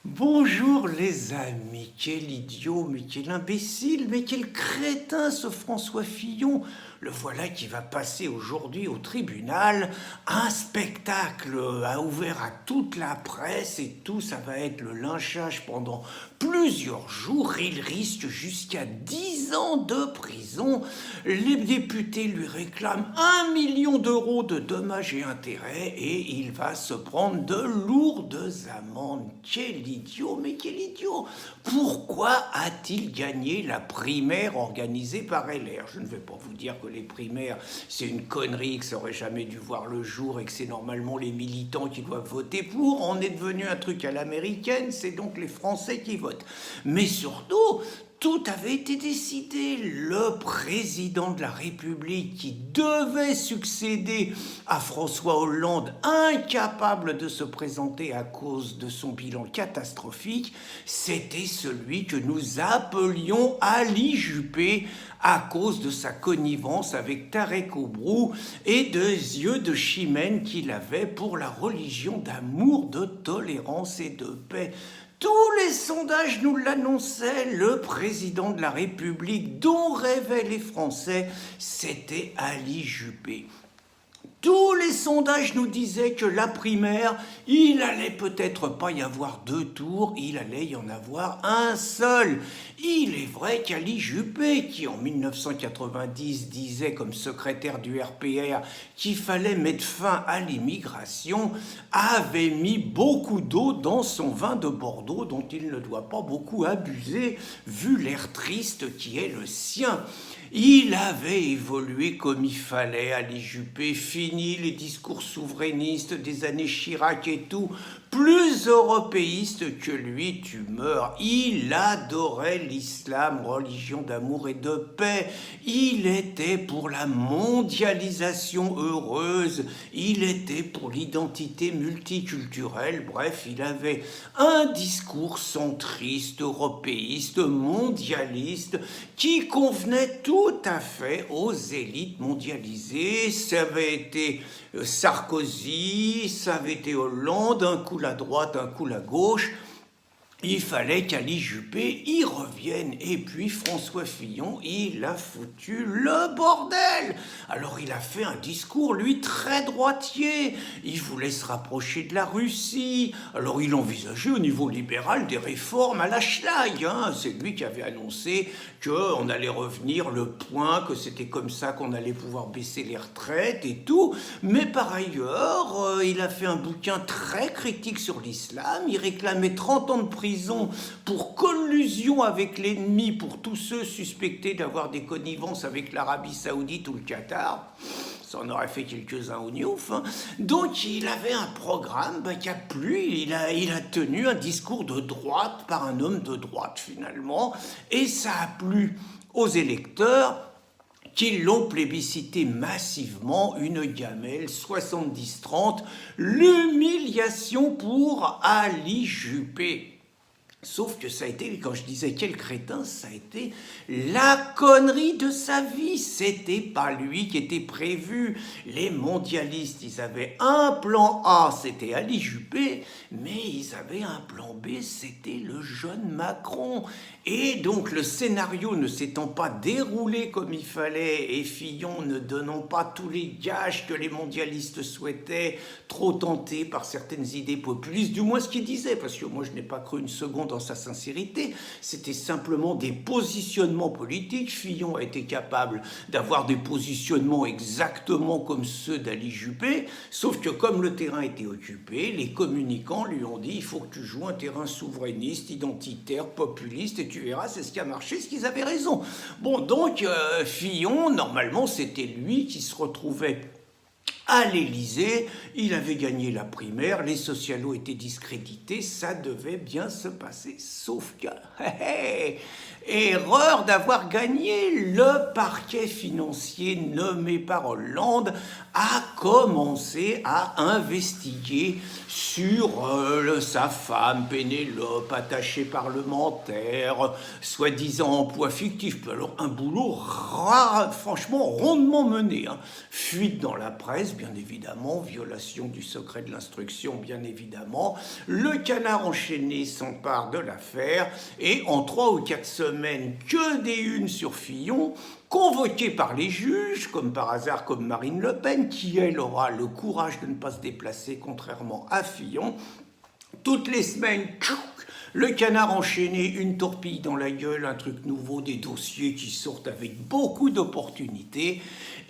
Bonjour les amis, quel idiot, mais quel imbécile, mais quel crétin ce François Fillon. Le voilà qui va passer aujourd'hui au tribunal. Un spectacle a ouvert à toute la presse et tout, ça va être le lynchage pendant plusieurs jours. Il risque jusqu'à 10 ans de prison. Les députés lui réclament 1 million d'euros de dommages et intérêts et il va se prendre de lourdes amendes. Quel idiot, mais quel idiot! Pourquoi a-t-il gagné la primaire organisée par LR? Je ne vais pas vous dire que les primaires, c'est une connerie, que ça aurait jamais dû voir le jour et que c'est normalement les militants qui doivent voter pour. On est devenu un truc à l'américaine, c'est donc les Français qui votent. Mais surtout, tout avait été décidé. Le président de la République qui devait succéder à François Hollande, incapable de se présenter à cause de son bilan catastrophique, c'était celui que nous appelions Ali Juppé à cause de sa connivence avec Tarek Obru et des yeux de chimène qu'il avait pour la religion d'amour, de tolérance et de paix. Tous les sondages nous l'annonçaient, le président de la République dont rêvaient les Français, c'était Ali Juppé. Tous les sondages nous disaient que la primaire, il allait peut-être pas y avoir 2 tours, il allait y en avoir un seul. Il est vrai qu'Ali Juppé, qui en 1990 disait comme secrétaire du RPR qu'il fallait mettre fin à l'immigration, avait mis beaucoup d'eau dans son vin de Bordeaux dont il ne doit pas beaucoup abuser vu l'air triste qui est le sien. Il avait évolué comme il fallait, Ali Juppé, fini les discours souverainistes des années Chirac et tout, plus européiste que lui, tu meurs. Il adorait l'islam, religion d'amour et de paix. Il était pour la mondialisation heureuse. Il était pour l'identité multiculturelle. Bref, il avait un discours centriste, européiste, mondialiste, qui convenait tout à fait aux élites mondialisées. Ça avait été Sarkozy, ça avait été Hollande, un coup la droite, un coup la gauche. Il fallait qu'Ali Juppé y revienne. Et puis François Fillon, il a foutu le bordel. Alors il a fait un discours, lui, très droitier. Il voulait se rapprocher de la Russie. Alors il envisageait au niveau libéral des réformes à la Schlag. C'est lui qui avait annoncé qu'on allait revenir le point, que c'était comme ça qu'on allait pouvoir baisser les retraites et tout. Mais par ailleurs, il a fait un bouquin très critique sur l'islam. Il réclamait 30 ans de prison pour collusion avec l'ennemi, pour tous ceux suspectés d'avoir des connivences avec l'Arabie Saoudite ou le Qatar. Ça en aurait fait quelques-uns au Niouf. Donc il avait un programme qui a plu, il a tenu un discours de droite par un homme de droite finalement, et ça a plu aux électeurs qui l'ont plébiscité massivement, une gamelle 70-30, l'humiliation pour Ali Juppé. Sauf que ça a été, quand je disais quel crétin, ça a été la connerie de sa vie. C'était pas lui qui était prévu. Les mondialistes, ils avaient un plan A, c'était Ali Juppé, mais ils avaient un plan B, c'était le jeune Macron. Et donc le scénario ne s'étant pas déroulé comme il fallait et Fillon ne donnant pas tous les gages que les mondialistes souhaitaient, trop tentés par certaines idées populistes, du moins ce qu'il disait, parce que moi je n'ai pas cru une seconde dans sa sincérité, c'était simplement des positionnements politiques. Fillon a été capable d'avoir des positionnements exactement comme ceux d'Ali Juppé, sauf que comme le terrain était occupé, les communicants lui ont dit il faut que tu joues un terrain souverainiste, identitaire, populiste, et tu verras, c'est ce qui a marché, ce qu'ils avaient raison. Bon, donc Fillon, normalement, c'était lui qui se retrouvait à l'Élysée, il avait gagné la primaire, les socialos étaient discrédités, ça devait bien se passer. Sauf que, erreur d'avoir gagné, le parquet financier nommé par Hollande a commencé à investiguer sur sa femme Pénélope, attachée parlementaire, soi-disant emploi fictif. Alors un boulot franchement rondement mené. Fuite dans la presse, bien évidemment, violation du secret de l'instruction, bien évidemment. Le Canard enchaîné s'empare de l'affaire et en 3 ou 4 semaines, que des unes sur Fillon, convoqué par les juges, comme par hasard comme Marine Le Pen, qui elle aura le courage de ne pas se déplacer contrairement à Fillon. Toutes les semaines, le Canard enchaîné, une torpille dans la gueule, un truc nouveau, des dossiers qui sortent avec beaucoup d'opportunités.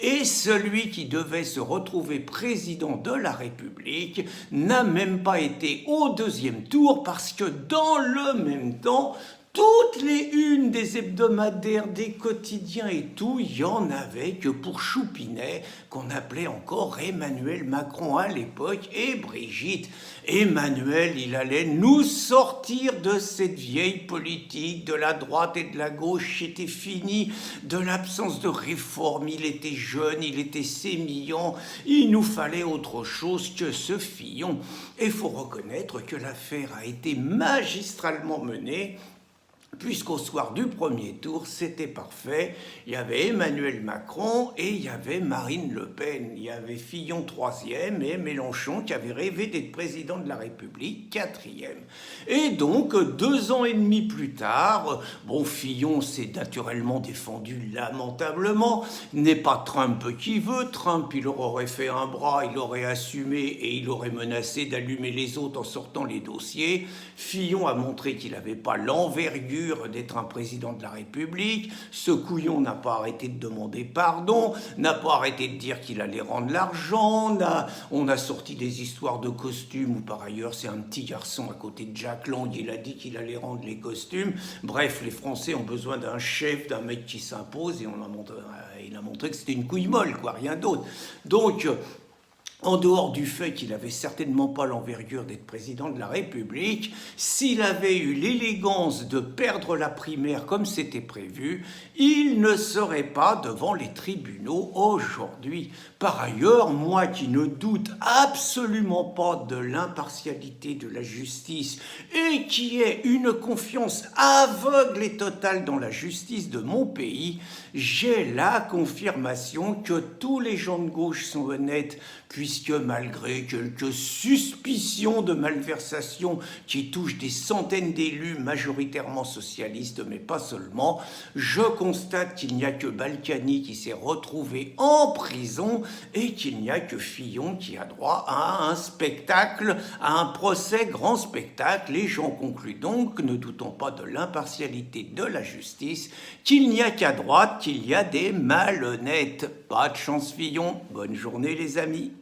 Et celui qui devait se retrouver président de la République n'a même pas été au 2e tour parce que dans le même temps, toutes les unes des hebdomadaires, des quotidiens et tout, il y en avait que pour Choupinet, qu'on appelait encore Emmanuel Macron à l'époque, et Brigitte. Emmanuel, il allait nous sortir de cette vieille politique de la droite et de la gauche, c'était fini, de l'absence de réforme, il était jeune, il était sémillant, il nous fallait autre chose que ce Fillon. Et il faut reconnaître que l'affaire a été magistralement menée, puisqu'au soir du premier tour, c'était parfait. Il y avait Emmanuel Macron et il y avait Marine Le Pen. Il y avait Fillon 3e et Mélenchon qui avait rêvé d'être président de la République 4e. Et donc, 2 ans et demi plus tard, bon, Fillon s'est naturellement défendu lamentablement. N'est pas Trump qui veut. Trump, il leur aurait fait un bras, il aurait assumé et il aurait menacé d'allumer les autres en sortant les dossiers. Fillon a montré qu'il n'avait pas l'envergure d'être un président de la République. Ce couillon n'a pas arrêté de demander pardon, n'a pas arrêté de dire qu'il allait rendre l'argent. On a sorti des histoires de costumes où par ailleurs c'est un petit garçon à côté de Jack Lang, il a dit qu'il allait rendre les costumes. Bref, les Français ont besoin d'un chef, d'un mec qui s'impose et il a montré que c'était une couille molle, quoi, rien d'autre. Donc, en dehors du fait qu'il n'avait certainement pas l'envergure d'être président de la République, s'il avait eu l'élégance de perdre la primaire comme c'était prévu, il ne serait pas devant les tribunaux aujourd'hui. Par ailleurs, moi qui ne doute absolument pas de l'impartialité de la justice et qui ai une confiance aveugle et totale dans la justice de mon pays, j'ai la confirmation que tous les gens de gauche sont honnêtes, puisque malgré quelques suspicions de malversation qui touchent des centaines d'élus majoritairement socialistes, mais pas seulement, je constate qu'il n'y a que Balkany qui s'est retrouvé en prison et qu'il n'y a que Fillon qui a droit à un spectacle, à un procès grand spectacle. Et j'en conclus donc, ne doutons pas de l'impartialité de la justice, qu'il n'y a qu'à droite qu'il y a des malhonnêtes. Pas de chance Fillon, bonne journée les amis.